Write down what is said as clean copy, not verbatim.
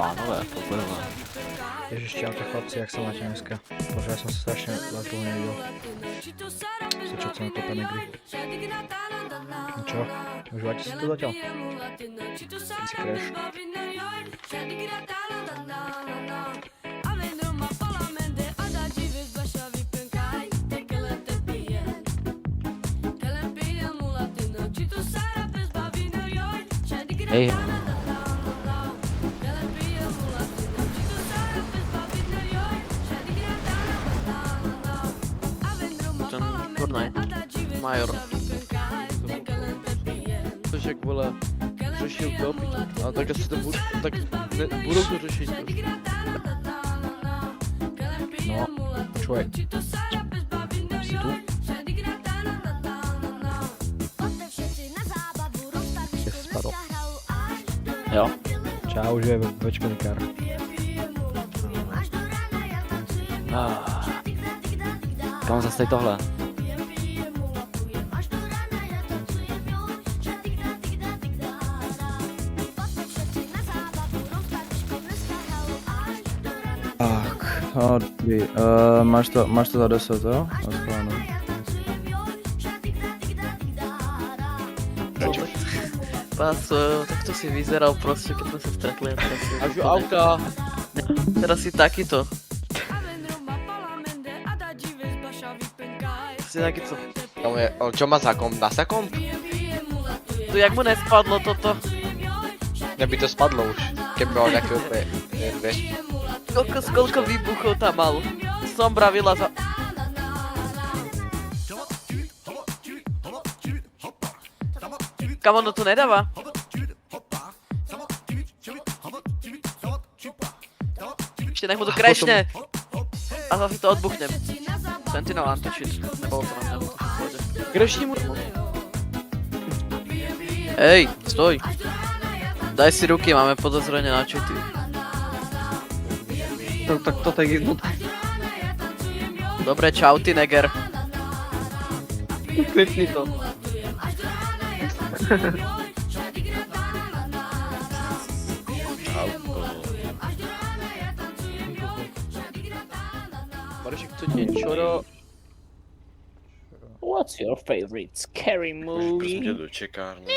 pánové, to kurva. Ježiš, čaute chlapci, jak sa máte dneska? Bože, ja som sa strašne vás dlho nevidel. Čo chcem na topa negry. No čo? Užívate si to zatiaľ? Si crash. Hej, ten turnaj. Major. Což jak vole, řešil to, ale tak asi to budou, tak ne, budou to řešit. No, čuj. Si tu? Jak si spadol? Jo. Čau, už je večkonikár. Kam zase tohle? Tak, no dobrý, máš to za 10, jo? Na schvánu. Pás, takto si vyzeral proste, keď sme sa stretli. Až u auta. Teraz si takýto. Si takýto. Čo má za komp? Na sa komp? Tu jak mu nespadlo toto? Mne by to spadlo už, keby mal nejaké úplne, vieš. Koľko výbuchov tam mal? Sombra vila za... Kam ono tu nedáva? Ešte nech mu to crashne. A zase to odbuchnem. Sentinel anti-cheat. Nebolo to na mňa. Crashni mu. Hej, stoj. Daj si ruky, máme podozrenie na cheaty. Tak to tak jedno. Dobre, čau ty, neger. Klikni to. Marešek, to niečo. What's your favorite scary movie? Do čekárne.